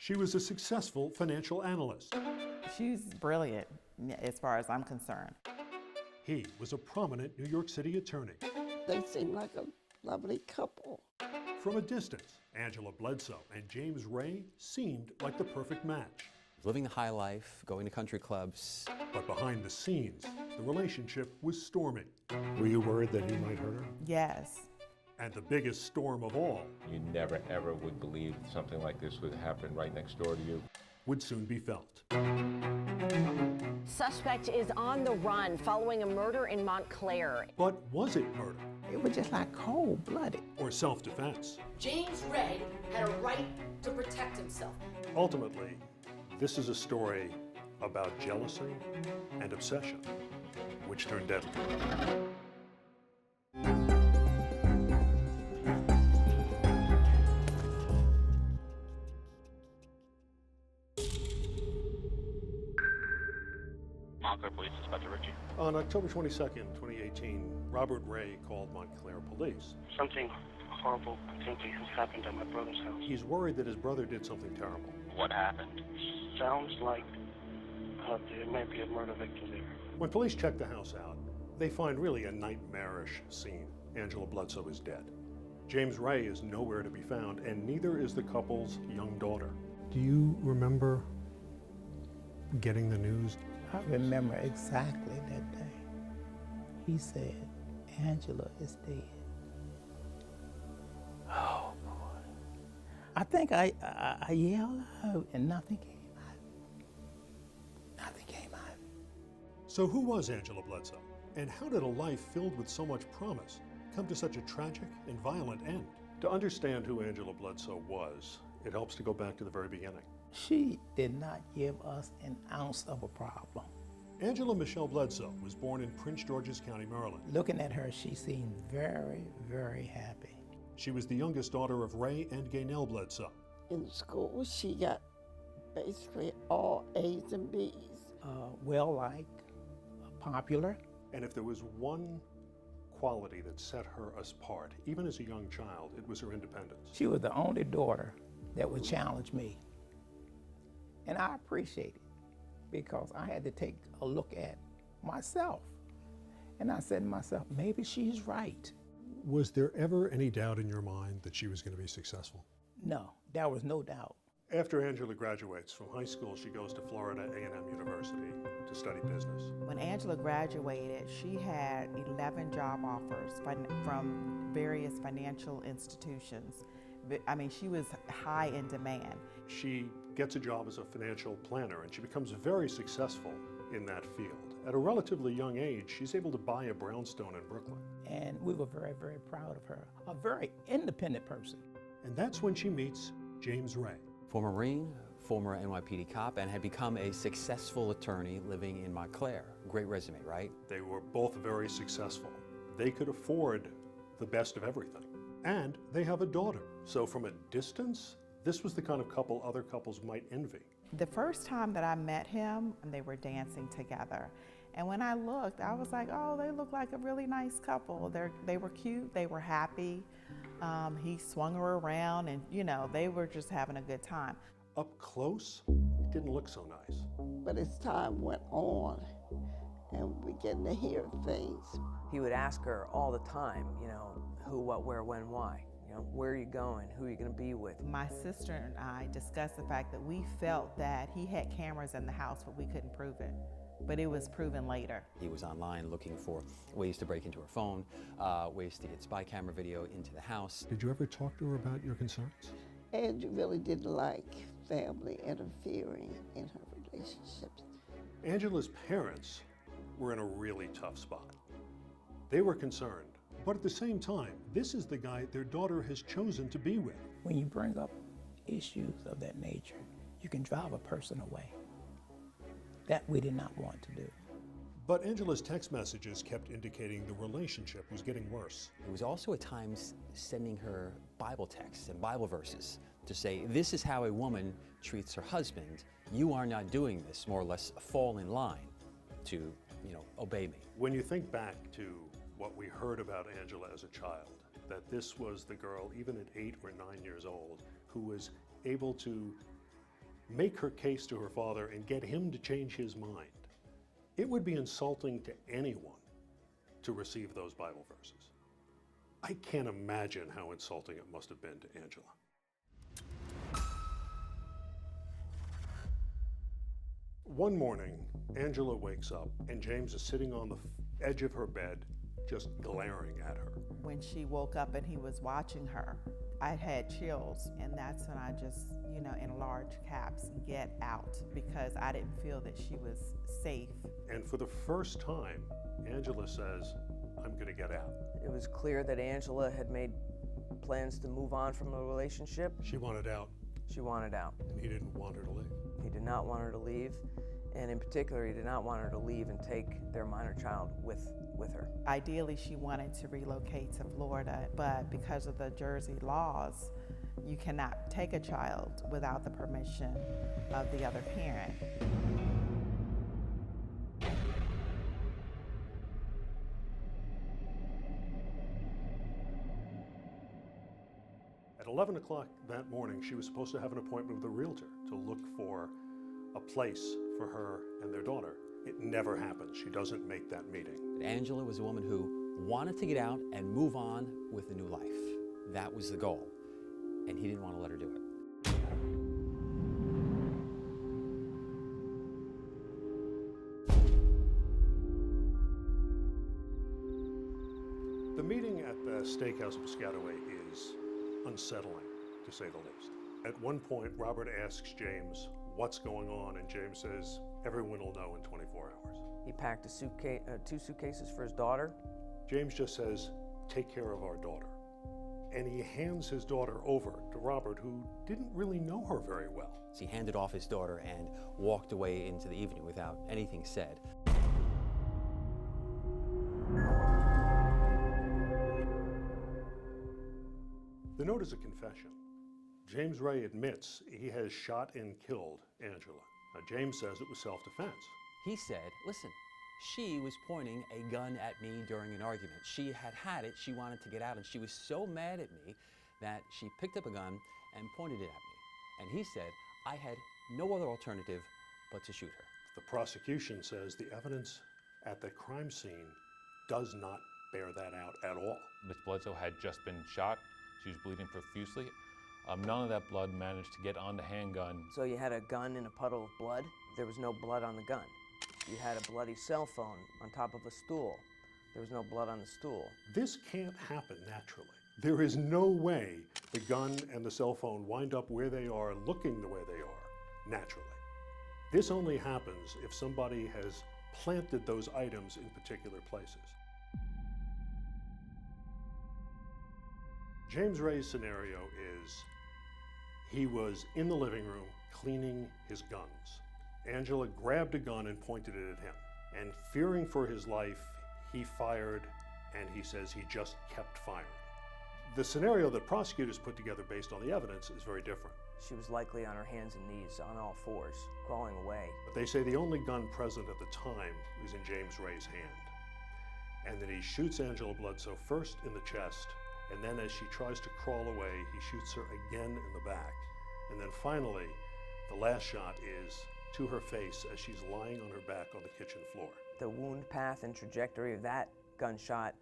She was a successful financial analyst. She's brilliant, as far as I'm concerned. He was a prominent New York City attorney. They seem like a lovely couple. From a distance, Angela Bledsoe and James Ray seemed like the perfect match. Living the high life, going to country clubs. But behind the scenes, the relationship was stormy. Were you worried that he might hurt her? Yes. And the biggest storm of all, you never ever would believe something like this would happen right next door to you, would soon be felt. Suspect is on the run following a murder in Montclair. But was it murder? It was just like cold-blooded. Or self-defense? James Ray had a right to protect himself. Ultimately, this is a story about jealousy and obsession, which turned deadly. Montclair Police, Inspector Ritchie. On October 22nd, 2018, Robert Ray called Montclair Police. Something horrible, I think, has happened at my brother's house. He's worried that his brother did something terrible. What happened? Sounds like there may be a murder victim there. When police check the house out, they find really a nightmarish scene. Angela Bledsoe is dead. James Ray is nowhere to be found, and neither is the couple's young daughter. Do you remember getting the news? I remember exactly that day. He said, Angela is dead. Oh, boy. I think I yelled out and nothing came out. Nothing came out. So who was Angela Bledsoe? And how did a life filled with so much promise come to such a tragic and violent end? To understand who Angela Bledsoe was, it helps to go back to the very beginning. She did not give us an ounce of a problem. Angela Michelle Bledsoe was born in Prince George's County, Maryland. Looking at her, she seemed very, very happy. She was the youngest daughter of Ray and Gaynell Bledsoe. In school, she got basically all A's and B's. Well-liked, popular. And if there was one quality that set her apart, even as a young child, it was her independence. She was the only daughter that would challenge me. And I appreciate it because I had to take a look at myself. And I said to myself, maybe she's right. Was there ever any doubt in your mind that she was going to be successful? No, there was no doubt. After Angela graduates from high school, she goes to Florida A&M University to study business. When Angela graduated, she had 11 job offers from various financial institutions. I mean, she was high in demand. She gets a job as a financial planner, and she becomes very successful in that field. At a relatively young age, she's able to buy a brownstone in Brooklyn. And we were very, very proud of her. A very independent person. And that's when she meets James Ray. Former Marine, former NYPD cop, and had become a successful attorney living in Montclair. Great resume, right? They were both very successful. They could afford the best of everything. And they have a daughter. So from a distance, this was the kind of couple other couples might envy. The first time that I met him, they were dancing together. And when I looked, I was like, oh, they look like a really nice couple. They were cute, they were happy. He swung her around and, you know, they were just having a good time. Up close, it didn't look so nice. But as time went on, and we began to hear things. He would ask her all the time, you know, who, what, where, when, why. You know, where are you going? Who are you going to be with? My sister and I discussed the fact that we felt that he had cameras in the house, but we couldn't prove it. But it was proven later. He was online looking for ways to break into her phone, ways to get spy camera video into the house. Did you ever talk to her about your concerns? Andrew really didn't like family interfering in her relationships. Angela's parents were in a really tough spot. They were concerned, but at the same time, this is the guy their daughter has chosen to be with. When you bring up issues of that nature, you can drive a person away. That we did not want to do. But Angela's text messages kept indicating the relationship was getting worse. He was also at times sending her Bible texts and Bible verses to say, this is how a woman treats her husband. You are not doing this, more or less fall in line to, you know, obey me. When you think back to what we heard about Angela as a child, that this was the girl, even at 8 or 9 years old, who was able to make her case to her father and get him to change his mind. It would be insulting to anyone to receive those Bible verses. I can't imagine how insulting it must have been to Angela. One morning, Angela wakes up and James is sitting on the edge of her bed, just glaring at her. When she woke up and he was watching her, I had chills, and that's when I just, in large caps, get out, because I didn't feel that she was safe. And for the first time, Angela says, I'm going to get out. It was clear that Angela had made plans to move on from the relationship. She wanted out. She wanted out. And he didn't want her to leave. He did not want her to leave, and in particular, he did not want her to leave and take their minor child with her. Ideally, she wanted to relocate to Florida, but because of the Jersey laws, you cannot take a child without the permission of the other parent. At 11 o'clock that morning, she was supposed to have an appointment with a realtor to look for a place for her and their daughter. It never happens. She doesn't make that meeting. Angela was a woman who wanted to get out and move on with a new life. That was the goal, and he didn't want to let her do it. The meeting at the steakhouse in Piscataway is unsettling, to say the least. At one point, Robert asks James what's going on, and James says, everyone will know in 24 hours. He packed two suitcases for his daughter. James just says, take care of our daughter. And he hands his daughter over to Robert, who didn't really know her very well. So he handed off his daughter and walked away into the evening without anything said. The note is a confession. James Ray admits he has shot and killed Angela. Now, James says it was self-defense. He said, listen, she was pointing a gun at me during an argument. She had it, she wanted to get out, and she was so mad at me that she picked up a gun and pointed it at me. And he said, I had no other alternative but to shoot her. The prosecution says the evidence at the crime scene does not bear that out at all. Ms. Bledsoe had just been shot. She was bleeding profusely. None of that blood managed to get on the handgun. So you had a gun in a puddle of blood. There was no blood on the gun. You had a bloody cell phone on top of a stool. There was no blood on the stool. This can't happen naturally. There is no way the gun and the cell phone wind up where they are, looking the way they are, naturally. This only happens if somebody has planted those items in particular places. James Ray's scenario is he was in the living room cleaning his guns. Angela grabbed a gun and pointed it at him. And fearing for his life, he fired, and he says he just kept firing. The scenario that prosecutors put together based on the evidence is very different. She was likely on her hands and knees, on all fours, crawling away. But they say the only gun present at the time is in James Ray's hand. And that he shoots Angela Bledsoe first in the chest, and then as she tries to crawl away, he shoots her again in the back. And then finally, the last shot is to her face as she's lying on her back on the kitchen floor. The wound path and trajectory of that gunshot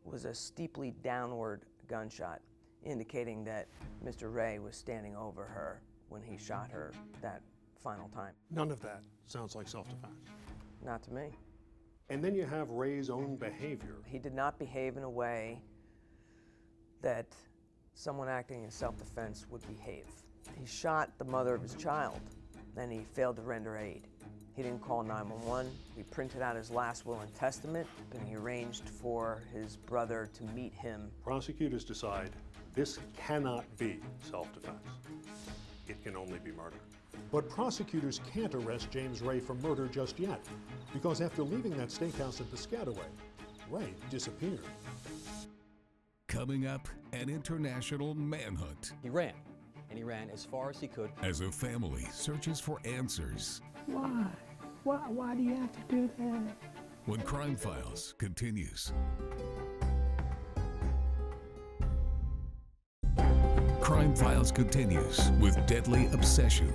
was a steeply downward gunshot, indicating that Mr. Ray was standing over her when he shot her that final time. None of that sounds like self-defense. Not to me. And then you have Ray's own behavior. He did not behave in a way that someone acting in self-defense would behave. He shot the mother of his child, and he failed to render aid. He didn't call 911. He printed out his last will and testament, and he arranged for his brother to meet him. Prosecutors decide this cannot be self-defense. It can only be murder. But prosecutors can't arrest James Ray for murder just yet, because after leaving that steakhouse in Piscataway, Ray disappeared. Coming up, an international manhunt. He ran, and he ran as far as he could. As a family searches for answers. Why? Why do you have to do that? When Crime Files continues. Crime Files continues with Deadly Obsession.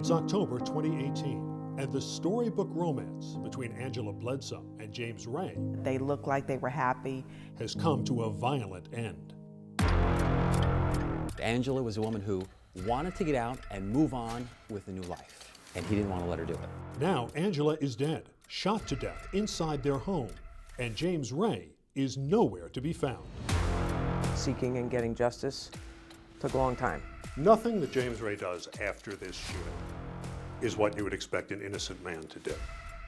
It's October 2018, and the storybook romance between Angela Bledsoe and James Ray They looked like they were happy. has come to a violent end. Angela was a woman who wanted to get out and move on with a new life, and he didn't want to let her do it. Now Angela is dead, shot to death inside their home, and James Ray is nowhere to be found. Seeking and getting justice took a long time. Nothing that James Ray does after this shooting is what you would expect an innocent man to do.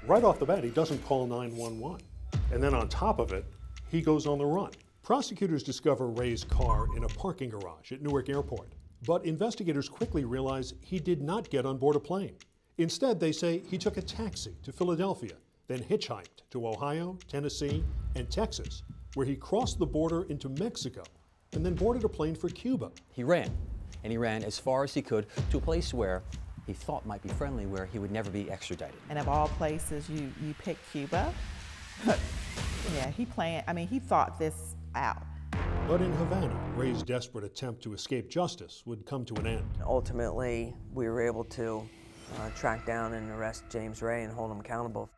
Right off the bat, he doesn't call 911. And then on top of it, he goes on the run. Prosecutors discover Ray's car in a parking garage at Newark Airport. But investigators quickly realize he did not get on board a plane. Instead, they say he took a taxi to Philadelphia, then hitchhiked to Ohio, Tennessee, and Texas, where he crossed the border into Mexico and then boarded a plane for Cuba. He ran, and he ran as far as he could to a place where he thought might be friendly, where he would never be extradited. And of all places, you pick Cuba. Yeah, he thought this out. But in Havana, Ray's desperate attempt to escape justice would come to an end. Ultimately, we were able to track down and arrest James Ray and hold him accountable.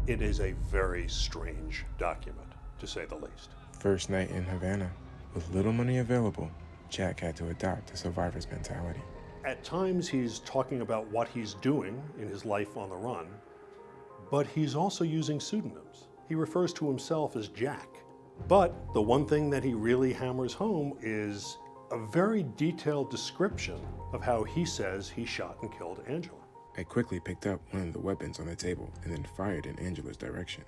It is a very strange document, to say the least. First night in Havana. With little money available, Jack had to adopt a survivor's mentality. At times, he's talking about what he's doing in his life on the run, but he's also using pseudonyms. He refers to himself as Jack. But the one thing that he really hammers home is a very detailed description of how he says he shot and killed Angela. I quickly picked up one of the weapons on the table and then fired in Angela's direction.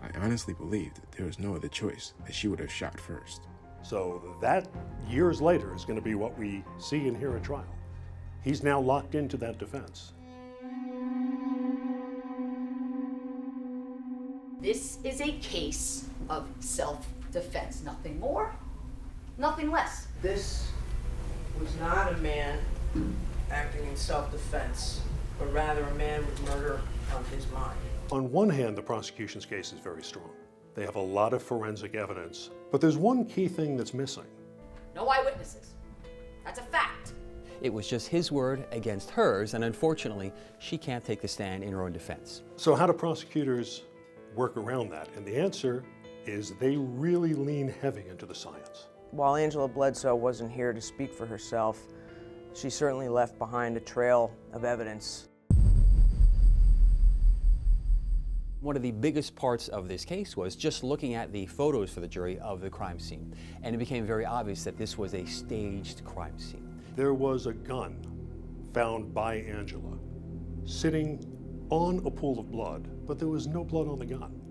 I honestly believed there was no other choice, that she would have shot first. So that, years later, is going to be what we see and hear at trial. He's now locked into that defense. This is a case of self-defense. Nothing more, nothing less. This was not a man acting in self-defense, but rather a man with murder on his mind. On one hand, the prosecution's case is very strong. They have a lot of forensic evidence, but there's one key thing that's missing. No eyewitnesses. That's a fact. It was just his word against hers, and unfortunately, she can't take the stand in her own defense. So how do prosecutors work around that? And the answer is they really lean heavy into the science. While Angela Bledsoe wasn't here to speak for herself, she certainly left behind a trail of evidence. One of the biggest parts of this case was just looking at the photos for the jury of the crime scene. And it became very obvious that this was a staged crime scene. There was a gun found by Angela sitting on a pool of blood, but there was no blood on the gun.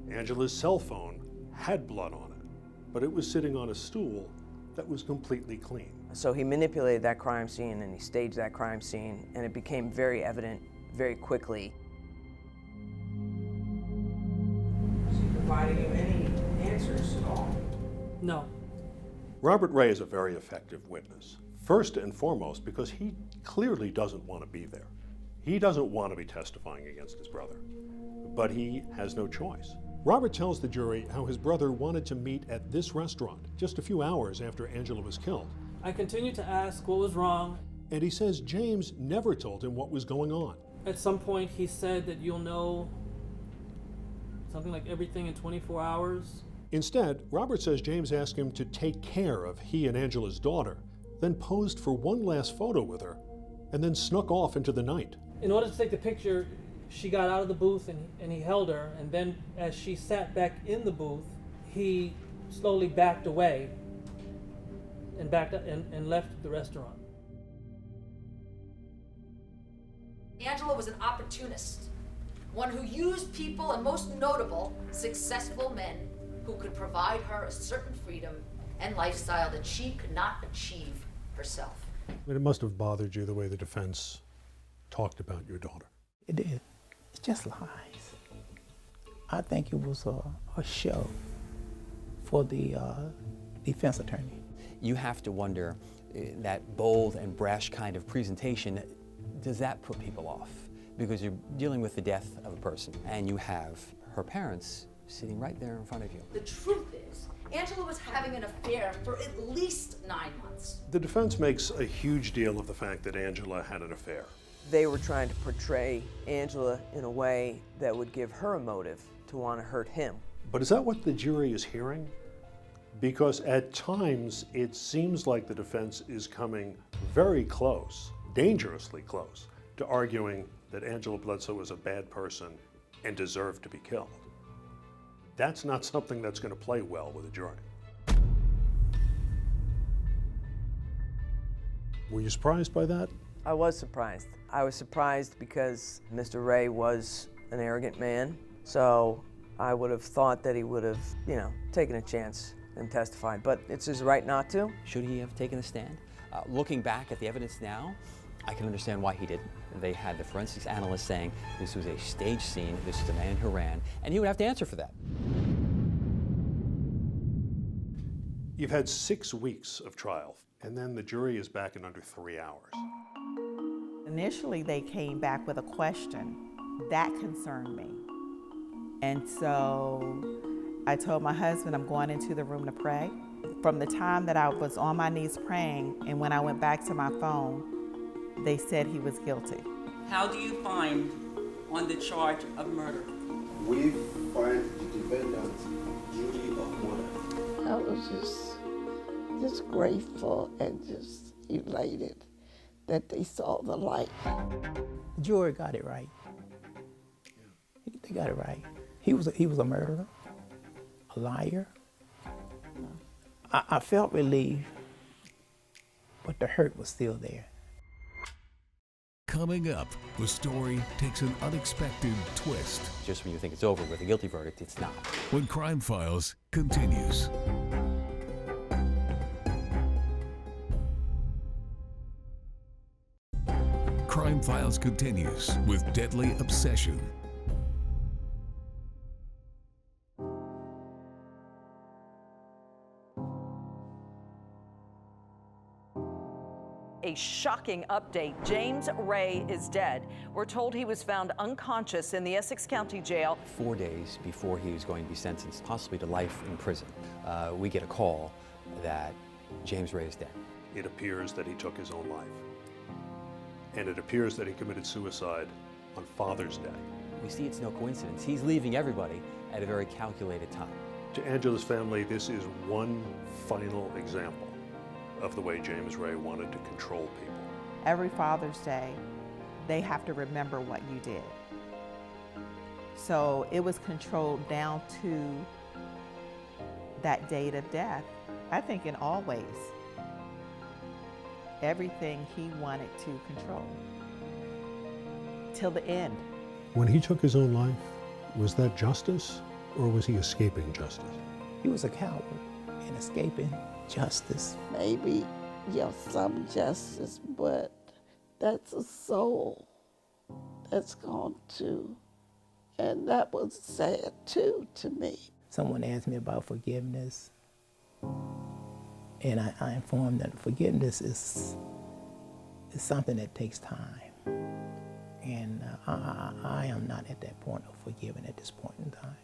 Angela's cell phone had blood on it, but it was sitting on a stool that was completely clean. So he manipulated that crime scene and he staged that crime scene, and it became very evident very quickly. Is he providing you any answers at all? No. Robert Ray is a very effective witness, first and foremost because he clearly doesn't want to be there. He doesn't want to be testifying against his brother, but he has no choice. Robert tells the jury how his brother wanted to meet at this restaurant just a few hours after Angela was killed. I continued to ask what was wrong. And he says James never told him what was going on. At some point he said that you'll know something like everything in 24 hours. Instead, Robert says James asked him to take care of he and Angela's daughter, then posed for one last photo with her, and then snuck off into the night. In order to take the picture, she got out of the booth and he held her, and then as she sat back in the booth, he slowly backed away and backed up and left the restaurant. Angela was an opportunist, one who used people, and most notable, successful men who could provide her a certain freedom and lifestyle that she could not achieve herself. But it must have bothered you the way the defense talked about your daughter. It did. It's just lies. I think it was a show for the defense attorney. You have to wonder, that bold and brash kind of presentation, does that put people off? Because you're dealing with the death of a person, and you have her parents sitting right there in front of you. The truth is, Angela was having an affair for at least 9 months. The defense makes a huge deal of the fact that Angela had an affair. They were trying to portray Angela in a way that would give her a motive to want to hurt him. But is that what the jury is hearing? Because at times it seems like the defense is coming very close, dangerously close, to arguing that Angela Bledsoe was a bad person and deserved to be killed. That's not something that's going to play well with a jury. Were you surprised by that? I was surprised. I was surprised because Mr. Ray was an arrogant man, so I would have thought that he would have, taken a chance and testified, but it's his right not to. Should he have taken a stand? Looking back at the evidence now, I can understand why he didn't. They had the forensics analyst saying this was a staged scene, this is a man who ran, and he would have to answer for that. You've had 6 weeks of trial, and then the jury is back in under 3 hours. Initially, they came back with a question. That concerned me. And so I told my husband I'm going into the room to pray. From the time that I was on my knees praying and when I went back to my phone, they said he was guilty. How do you find on the charge of murder? We find the defendant guilty of murder. I was just grateful and just elated that they saw the light. The jury got it right. They got it right. He was a murderer, a liar. I felt relieved, but the hurt was still there. Coming up, the story takes an unexpected twist. Just when you think it's over with a guilty verdict, it's not. When Crime Files continues. Crime Files continues with Deadly Obsession. A shocking update. James Ray is dead. We're told he was found unconscious in the Essex County Jail. 4 days before he was going to be sentenced, possibly to life in prison, we get a call that James Ray is dead. It appears that he took his own life. And it appears that he committed suicide on Father's Day. We see it's no coincidence. He's leaving everybody at a very calculated time. To Angela's family, this is one final example of the way James Ray wanted to control people. Every Father's Day, they have to remember what you did. So it was controlled down to that date of death. I think in all ways, everything he wanted to control till the end. When he took his own life, was that justice or was he escaping justice? He was a coward in escaping justice. Maybe, some justice, but that's a soul that's gone too. And that was sad too to me. Someone asked me about forgiveness, and I informed them forgiveness is something that takes time. And I am not at that point of forgiving at this point in time.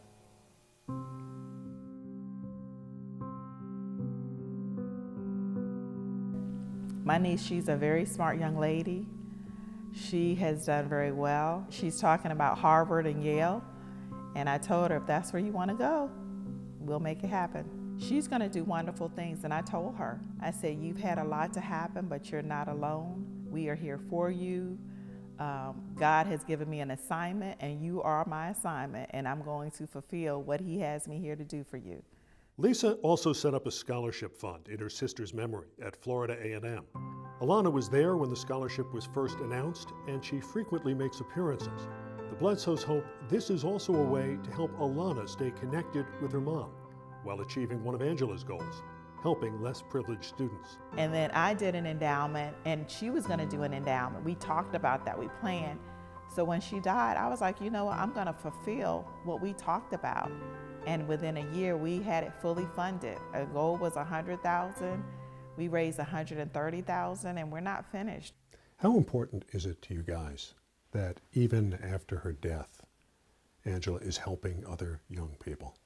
My niece, she's a very smart young lady. She has done very well. She's talking about Harvard and Yale, and I told her if that's where you want to go, we'll make it happen. She's going to do wonderful things, and I told her, I said, you've had a lot to happen, but you're not alone. We are here for you. God has given me an assignment, and you are my assignment, and I'm going to fulfill what he has me here to do for you. Lisa also set up a scholarship fund in her sister's memory at Florida A&M. Alana was there when the scholarship was first announced, and she frequently makes appearances. The Bledsoes hope this is also a way to help Alana stay connected with her mom while achieving one of Angela's goals, helping less privileged students. And then I did an endowment, and she was going to do an endowment. We talked about that, we planned. So when she died, I was like, you know what, I'm going to fulfill what we talked about. And within a year, we had it fully funded. Our goal was $100,000. We raised $130,000, and we're not finished. How important is it to you guys that even after her death, Angela is helping other young people?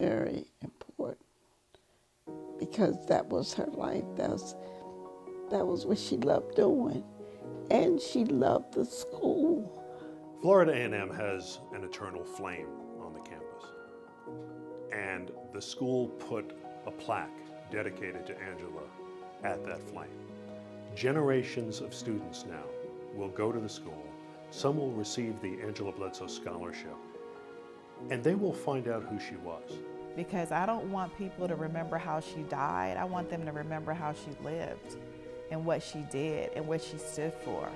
Very important. because that was her life. That was what she loved doing. And she loved the school. Florida A&M has an eternal flame on the campus. And the school put a plaque dedicated to Angela at that flame. Generations of students now will go to the school. Some will receive the Angela Bledsoe Scholarship, and they will find out who she was. Because I don't want people to remember how she died. I want them to remember how she lived and what she did and what she stood for.